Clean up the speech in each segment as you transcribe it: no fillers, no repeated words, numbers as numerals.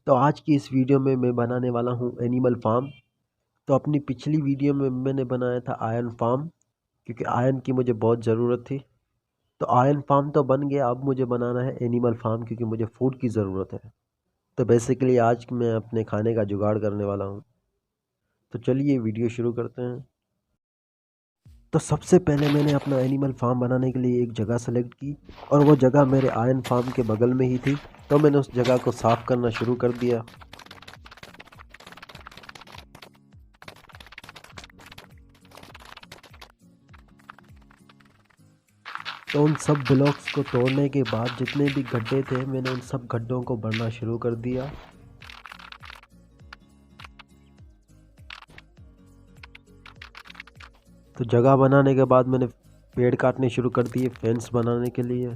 तो आज की इस वीडियो में मैं बनाने वाला हूँ एनिमल फार्म। तो अपनी पिछली वीडियो में मैंने बनाया था आयरन फार्म, क्योंकि आयरन की मुझे बहुत ज़रूरत थी। तो आयरन फार्म तो बन गया, अब मुझे बनाना है एनिमल फार्म, क्योंकि मुझे फूड की ज़रूरत है। तो बेसिकली आज मैं अपने खाने का जुगाड़ करने वाला हूँ। तो चलिए वीडियो शुरू करते हैं। तो सबसे पहले मैंने अपना एनिमल फार्म बनाने के लिए एक जगह सेलेक्ट की, और वो जगह मेरे आयरन फार्म के बगल में ही थी। तो मैंने उस जगह को साफ़ करना शुरू कर दिया। तो उन सब ब्लॉक्स को तोड़ने के बाद जितने भी गड्ढे थे, मैंने उन सब गड्ढों को भरना शुरू कर दिया। तो जगह बनाने के बाद मैंने पेड़ काटने शुरू कर दिए फेंस बनाने के लिए।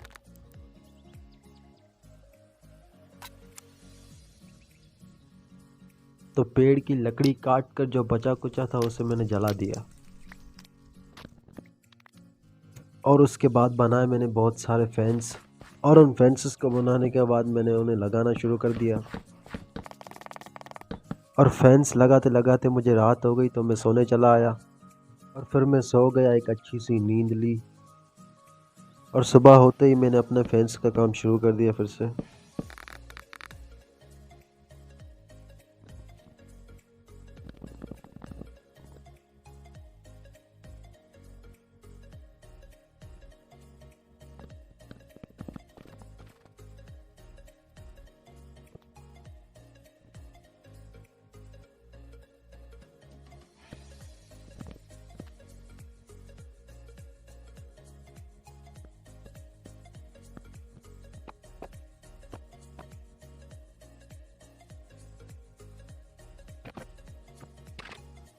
तो पेड़ की लकड़ी काट कर जो बचा कुचा था उसे मैंने जला दिया, और उसके बाद बनाए मैंने बहुत सारे फेंस। और उन फेंसेस को बनाने के बाद मैंने उन्हें लगाना शुरू कर दिया। और फेंस लगाते लगाते मुझे रात हो गई, तो मैं सोने चला आया। और फिर मैं सो गया, एक अच्छी सी नींद ली। और सुबह होते ही मैंने अपने फेंस का काम शुरू कर दिया फिर से।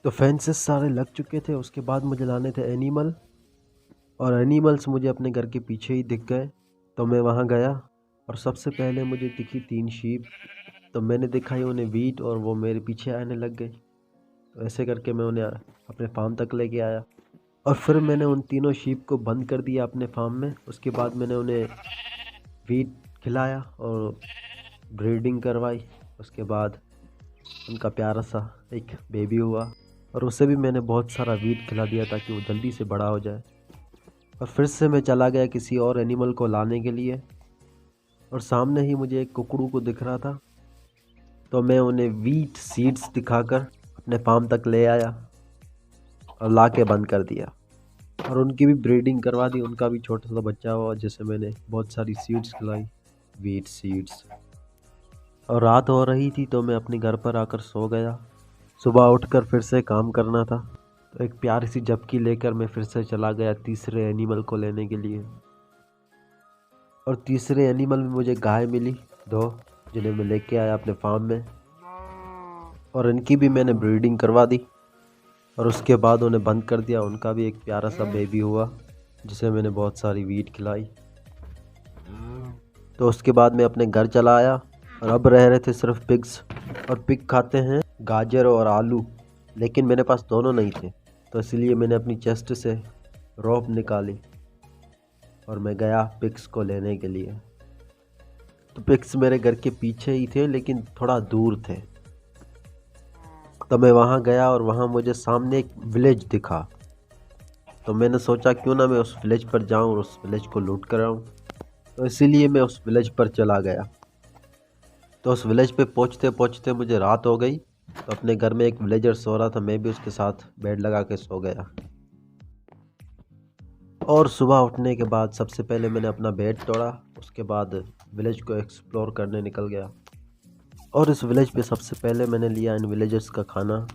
तो फेंसेस सारे लग चुके थे। उसके बाद मुझे लाने थे एनिमल, और एनिमल्स मुझे अपने घर के पीछे ही दिख गए। तो मैं वहाँ गया, और सबसे पहले मुझे दिखी 3 शीप। तो मैंने दिखाई उन्हें वीट, और वो मेरे पीछे आने लग गए। तो ऐसे करके मैं उन्हें अपने फार्म तक लेके आया, और फिर मैंने उन तीनों शीप को बंद कर दिया अपने फार्म में। उसके बाद मैंने उन्हें वीट खिलाया और ब्रीडिंग करवाई। उसके बाद उनका प्यारा सा एक बेबी हुआ, और उसे भी मैंने बहुत सारा वीट खिला दिया ताकि वो जल्दी से बड़ा हो जाए। और फिर से मैं चला गया किसी और एनिमल को लाने के लिए, और सामने ही मुझे एक कुकड़ू को दिख रहा था। तो मैं उन्हें वीट सीड्स दिखाकर अपने फार्म तक ले आया और ला के बंद कर दिया, और उनकी भी ब्रीडिंग करवा दी। उनका भी छोटा सा बच्चा हुआ, जिसे मैंने बहुत सारी सीड्स खिलाई, वीट सीड्स। और रात हो रही थी, तो मैं अपने घर पर आकर सो गया। सुबह उठकर फिर से काम करना था। तो एक प्यारी सी झपकी लेकर मैं फिर से चला गया तीसरे एनिमल को लेने के लिए। और तीसरे एनिमल में मुझे गाय मिली 2, जिन्हें मैं लेके आया अपने फार्म में, और इनकी भी मैंने ब्रीडिंग करवा दी। और उसके बाद उन्हें बंद कर दिया। उनका भी एक प्यारा सा बेबी हुआ, जिसे मैंने बहुत सारी वीट खिलाई। तो उसके बाद मैं अपने घर चला आया, और अब रह रहे थे सिर्फ पिग्स। और पिग खाते हैं गाजर और आलू, लेकिन मेरे पास दोनों नहीं थे। तो इसलिए मैंने अपनी चेस्ट से रोप निकाली, और मैं गया पिग्स को लेने के लिए। तो पिग्स मेरे घर के पीछे ही थे, लेकिन थोड़ा दूर थे। तो मैं वहाँ गया, और वहाँ मुझे सामने एक विलेज दिखा। तो मैंने सोचा क्यों ना मैं उस विलेज पर जाऊँ और उस विलेज को लूट कर आऊँ। तो इसीलिए मैं उस विलेज पर चला गया। तो उस विलेज पे पहुँचते पहुँचते मुझे रात हो गई। तो अपने घर में एक विलेजर सो रहा था, मैं भी उसके साथ बेड लगा के सो गया। और सुबह उठने के बाद सबसे पहले मैंने अपना बेड तोड़ा। उसके बाद विलेज को एक्सप्लोर करने निकल गया, और इस विलेज पे सबसे पहले मैंने लिया इन विलेजर्स का खाना।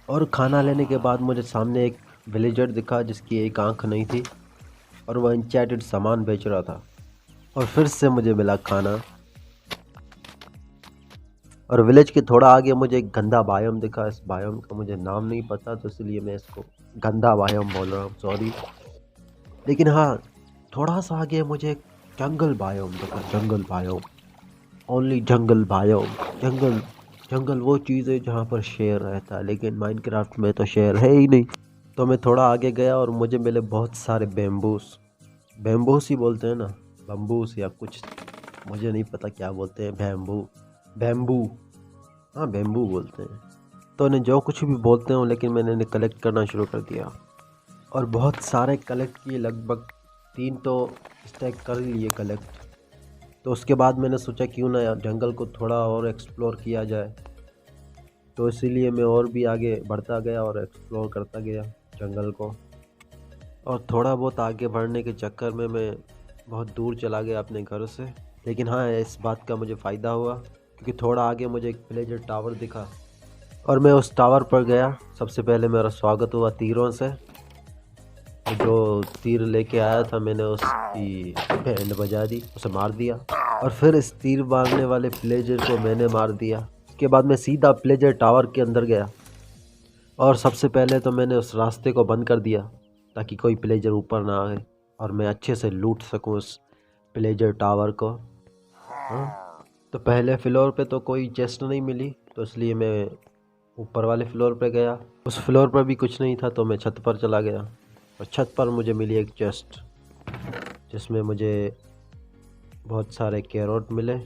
और खाना लेने के बाद मुझे सामने एक विलेजर दिखा जिसकी एक आंख नहीं थी, और वह इंचैंटेड सामान बेच रहा था। और फिर से मुझे मिला खाना। और विलेज के थोड़ा आगे मुझे एक गंदा बायोम दिखा। इस बायोम का मुझे नाम नहीं पता, तो इसलिए मैं इसको गंदा बायोम बोल रहा हूँ, सॉरी। लेकिन हाँ, थोड़ा सा आगे मुझे एक जंगल बायोम दिखा, जंगल बायोम, ओनली जंगल बायोम। जंगल जंगल वो चीज़ है जहाँ पर शेर रहता है, लेकिन माइनक्राफ्ट में तो शेर है ही नहीं। तो मैं थोड़ा आगे गया, और मुझे मिले बहुत सारे बेम्बूस। बेम्बूस ही बोलते हैं ना, बम्बूस या कुछ, मुझे नहीं पता क्या बोलते हैं, बैम्बू। बैम्बू, हाँ बैम्बू बोलते हैं। तो उन्हें जो कुछ भी बोलते हो, लेकिन मैंने इन्हें कलेक्ट करना शुरू कर दिया और बहुत सारे कलेक्ट किए, लगभग 3 तो स्टैक कर ही लिए कलेक्ट। तो उसके बाद मैंने सोचा क्यों ना यार जंगल को थोड़ा और एक्सप्लोर किया जाए। तो इसीलिए मैं और भी आगे बढ़ता गया और एक्सप्लोर करता गया जंगल को। और थोड़ा बहुत आगे बढ़ने के चक्कर में मैं बहुत दूर चला गया अपने घर से। लेकिन हाँ, इस बात का मुझे फ़ायदा हुआ क्योंकि थोड़ा आगे मुझे एक विलेजर टावर दिखा और मैं उस टावर पर गया। सबसे पहले मेरा स्वागत हुआ तीरों से। जो तीर लेके आया था मैंने उसकी बैंड बजा दी, उसे मार दिया और फिर इस तीर मारने वाले विलेजर को मैंने मार दिया। उसके बाद मैं सीधा विलेजर टावर के अंदर गया और सबसे पहले तो मैंने उस रास्ते को बंद कर दिया ताकि कोई विलेजर ऊपर ना आए और मैं अच्छे से लूट सकूं उस विलेजर टावर को। हाँ, तो पहले फ्लोर पे तो कोई चेस्ट नहीं मिली, तो इसलिए मैं ऊपर वाले फ्लोर पे गया। उस फ्लोर पर भी कुछ नहीं था, तो मैं छत पर चला गया और छत पर मुझे मिली एक चेस्ट जिसमें मुझे बहुत सारे कैरोट मिले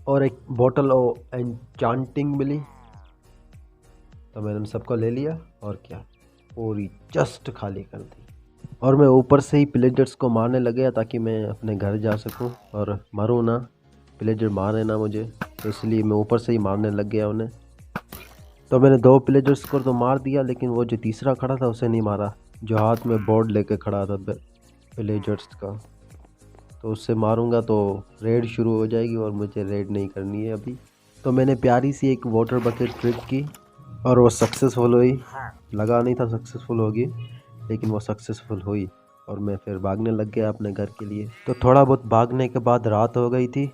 और एक बोतल ऑफ एन्चांटिंग मिली। तो मैंने उन सबको ले लिया और क्या, पूरी चेस्ट खाली कर दी और मैं ऊपर से ही पिलेजर्स को मारने लग गया ताकि मैं अपने घर जा सकूं और मरूं ना, पिलेजर मारे ना मुझे। तो इसलिए मैं ऊपर से ही मारने लग गया उन्हें। तो मैंने 2 पिलेजर्स को तो मार दिया, लेकिन वो जो तीसरा खड़ा था उसे नहीं मारा, जो हाथ में बोर्ड लेके खड़ा था पिलेजर्स का। तो उससे मारूंगा तो रेड शुरू हो जाएगी और मुझे रेड नहीं करनी है अभी। तो मैंने प्यारी सी एक वाटर बकेट ट्रिक की और वो सक्सेसफुल हुई। लगा नहीं था सक्सेसफुल होगी, लेकिन वो सक्सेसफुल हुई और मैं फिर भागने लग गया अपने घर के लिए। तो थोड़ा बहुत भागने के बाद रात हो गई थी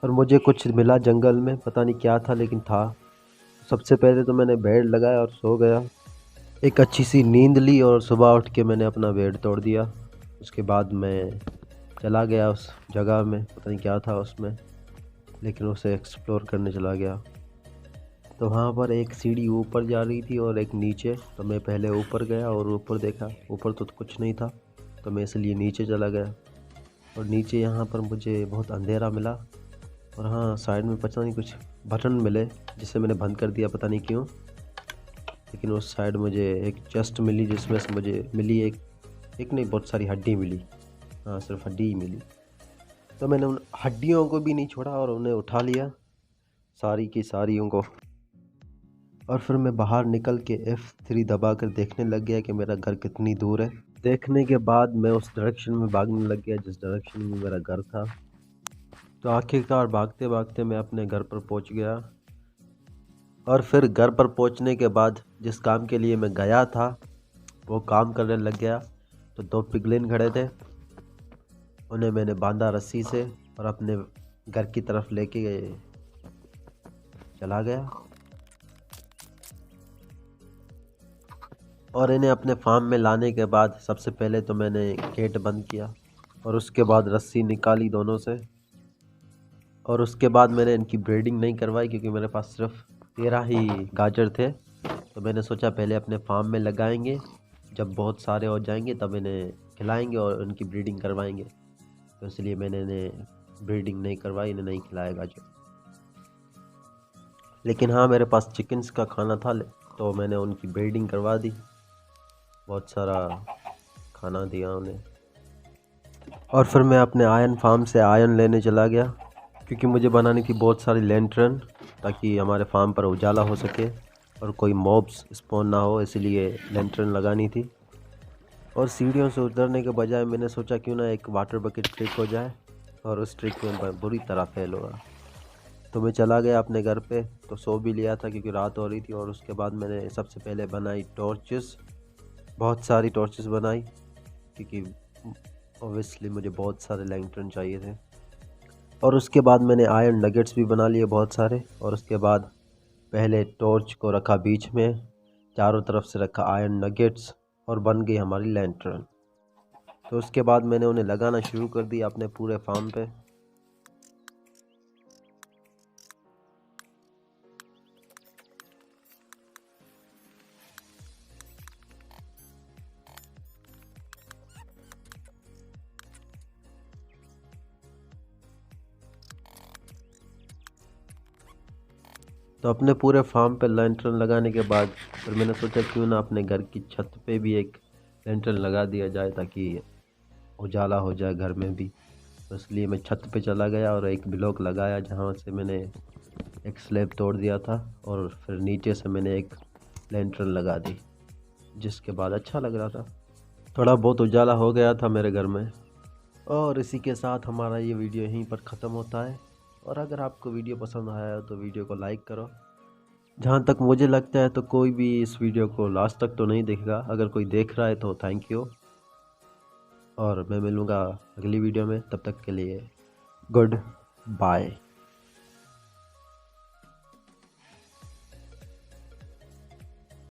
और मुझे कुछ मिला जंगल में, पता नहीं क्या था लेकिन था। सबसे पहले तो मैंने बेड लगाया और सो गया। एक अच्छी सी नींद ली और सुबह उठ के मैंने अपना बेड तोड़ दिया। उसके बाद मैं चला गया उस जगह में, पता नहीं क्या था उसमें, लेकिन उसे एक्सप्लोर करने चला गया। तो वहाँ पर एक सीढ़ी ऊपर जा रही थी और एक नीचे। तो मैं पहले ऊपर गया और ऊपर देखा, ऊपर तो कुछ नहीं था, तो मैं इसलिए नीचे चला गया। और नीचे यहाँ पर मुझे बहुत अंधेरा मिला और हाँ, साइड में पता नहीं कुछ बटन मिले जिसे मैंने बंद कर दिया, पता नहीं क्यों। लेकिन उस साइड मुझे एक चेस्ट मिली जिसमें से मुझे मिली एक नहीं, बहुत सारी हड्डी मिली। हाँ, सिर्फ हड्डी ही मिली। तो मैंने उन हड्डियों को भी नहीं छोड़ा और उन्हें उठा लिया, सारी की सारियों को। और फिर मैं बाहर निकल के F3 दबा कर देखने लग गया कि मेरा घर कितनी दूर है। देखने के बाद मैं उस डायरेक्शन में भागने लग गया जिस डायरेक्शन में मेरा घर था। तो आखिरकार भागते भागते मैं अपने घर पर पहुंच गया। और फिर घर पर पहुंचने के बाद जिस काम के लिए मैं गया था वो काम करने लग गया। तो 2 पिगलिन खड़े थे, उन्हें मैंने बांधा रस्सी से और अपने घर की तरफ लेके चला गया और इन्हें अपने फार्म में लाने के बाद सबसे पहले तो मैंने गेट बंद किया और उसके बाद रस्सी निकाली दोनों से। और उसके बाद मैंने इनकी ब्रीडिंग नहीं करवाई क्योंकि मेरे पास सिर्फ 13 ही गाजर थे। तो मैंने सोचा पहले अपने फार्म में लगाएंगे, जब बहुत सारे हो जाएंगे तब इन्हें खिलाएंगे और इनकी ब्रीडिंग करवाएंगे। तो इसलिए मैंने इन्हें ब्रीडिंग नहीं करवाई, इन्हें नहीं खिलाया गाजर। लेकिन हाँ, मेरे पास चिकन्स का खाना था, तो मैंने उनकी ब्रीडिंग करवा दी, बहुत सारा खाना दिया उन्हें। और फिर मैं अपने आयन फार्म से आयन लेने चला गया क्योंकि मुझे बनानी थी बहुत सारी लैंटर्न ताकि हमारे फार्म पर उजाला हो सके और कोई मॉब्स स्पॉन ना हो, इसलिए लैंटर्न लगानी थी। और सीढ़ियों से उतरने के बजाय मैंने सोचा क्यों ना एक वाटर बकेट ट्रिक हो जाए, और उस ट्रिक में बुरी तरह फेल हुआ। तो मैं चला गया अपने घर पे, तो सो भी लिया था क्योंकि रात हो रही थी। और उसके बाद मैंने सबसे पहले बनाई टॉर्चेस, बहुत सारी टॉर्चेस बनाई क्योंकि ऑब्वियसली मुझे बहुत सारे लैंटर्न चाहिए थे। और उसके बाद मैंने आयरन नगेट्स भी बना लिए बहुत सारे। और उसके बाद पहले टॉर्च को रखा बीच में, चारों तरफ से रखा आयरन नगेट्स और बन गई हमारी लैंटर्न। तो उसके बाद मैंने उन्हें लगाना शुरू कर दिया अपने पूरे फार्म पे। तो अपने पूरे फार्म पे लैंटर्न लगाने के बाद फिर मैंने सोचा क्यों ना अपने घर की छत पे भी एक लैंटर्न लगा दिया जाए ताकि उजाला हो जाए घर में भी। तो इसलिए मैं छत पे चला गया और एक ब्लॉक लगाया जहाँ से मैंने एक स्लैब तोड़ दिया था और फिर नीचे से मैंने एक लैंटर्न लगा दी, जिसके बाद अच्छा लग रहा था, थोड़ा बहुत उजाला हो गया था मेरे घर में। और इसी के साथ हमारा ये वीडियो यहीं पर ख़त्म होता है। और अगर आपको वीडियो पसंद आया तो वीडियो को लाइक करो। जहाँ तक मुझे लगता है तो कोई भी इस वीडियो को लास्ट तक तो नहीं देखेगा, अगर कोई देख रहा है तो थैंक यू। और मैं मिलूँगा अगली वीडियो में, तब तक के लिए गुड बाय।